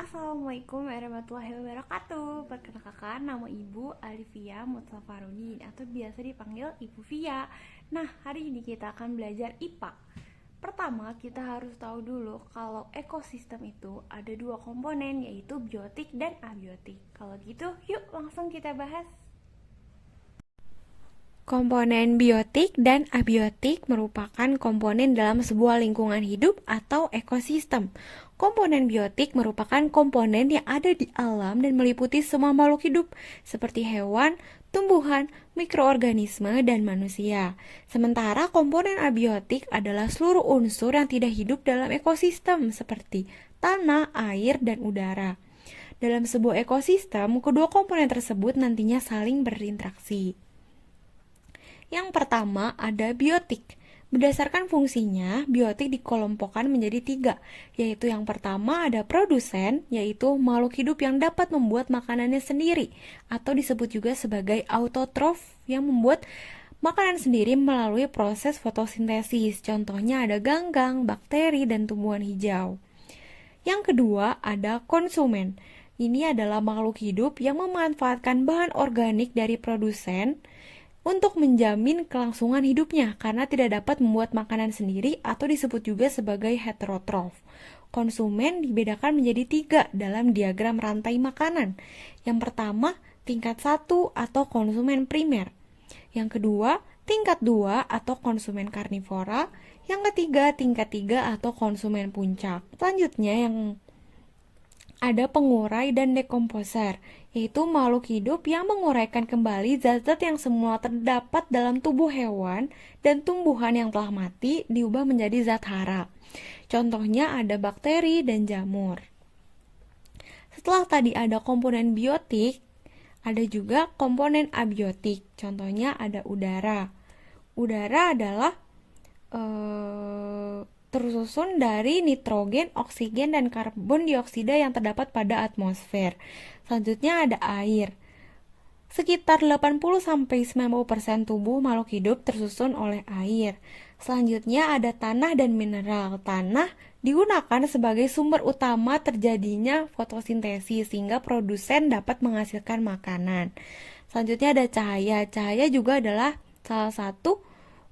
Assalamualaikum warahmatullahi wabarakatuh. Perkenalkan, nama Ibu Alivia Mutsafarudin atau biasa dipanggil Ibu Via. Nah, hari ini kita akan belajar IPA. Pertama, kita harus tahu dulu kalau ekosistem itu ada dua komponen, yaitu biotik dan abiotik. Kalau gitu, yuk langsung kita bahas. Komponen biotik dan abiotik merupakan komponen dalam sebuah lingkungan hidup atau ekosistem. Komponen biotik merupakan komponen yang ada di alam dan meliputi semua makhluk hidup, seperti hewan, tumbuhan, mikroorganisme, dan manusia. Sementara komponen abiotik adalah seluruh unsur yang tidak hidup dalam ekosistem, seperti tanah, air, dan udara. Dalam sebuah ekosistem, kedua komponen tersebut nantinya saling berinteraksi. Yang pertama ada biotik. Berdasarkan fungsinya, biotik dikelompokkan menjadi 3, yaitu yang pertama ada produsen, yaitu makhluk hidup yang dapat membuat makanannya sendiri, atau disebut juga sebagai autotrof yang membuat makanan sendiri melalui proses fotosintesis. Contohnya ada ganggang, bakteri, dan tumbuhan hijau. Yang kedua ada konsumen. Ini adalah makhluk hidup yang memanfaatkan bahan organik dari produsen untuk menjamin kelangsungan hidupnya karena tidak dapat membuat makanan sendiri atau disebut juga sebagai heterotrof. Konsumen dibedakan menjadi 3 dalam diagram rantai makanan. Yang pertama, tingkat 1 atau konsumen primer. Yang kedua, tingkat 2 atau konsumen karnivora. Yang ketiga, tingkat 3 atau konsumen puncak. Selanjutnya yang ada pengurai dan dekomposer, yaitu makhluk hidup yang menguraikan kembali zat-zat yang semula terdapat dalam tubuh hewan dan tumbuhan yang telah mati diubah menjadi zat hara. Contohnya ada bakteri dan jamur. Setelah tadi ada komponen biotik, ada juga komponen abiotik. Contohnya ada udara. Udara adalah tersusun dari nitrogen, oksigen, dan karbon dioksida yang terdapat pada atmosfer. Selanjutnya ada air. Sekitar 80-90% tubuh makhluk hidup tersusun oleh air. Selanjutnya ada tanah dan mineral. Tanah digunakan sebagai sumber utama terjadinya fotosintesis sehingga produsen dapat menghasilkan makanan. Selanjutnya ada cahaya. Cahaya juga adalah salah satu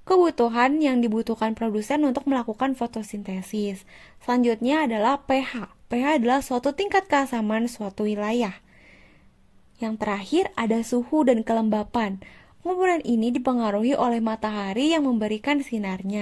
kebutuhan yang dibutuhkan produsen untuk melakukan fotosintesis. Selanjutnya adalah pH. pH adalah suatu tingkat keasaman suatu wilayah. Yang terakhir ada suhu dan kelembapan. Komponen ini dipengaruhi oleh matahari yang memberikan sinarnya.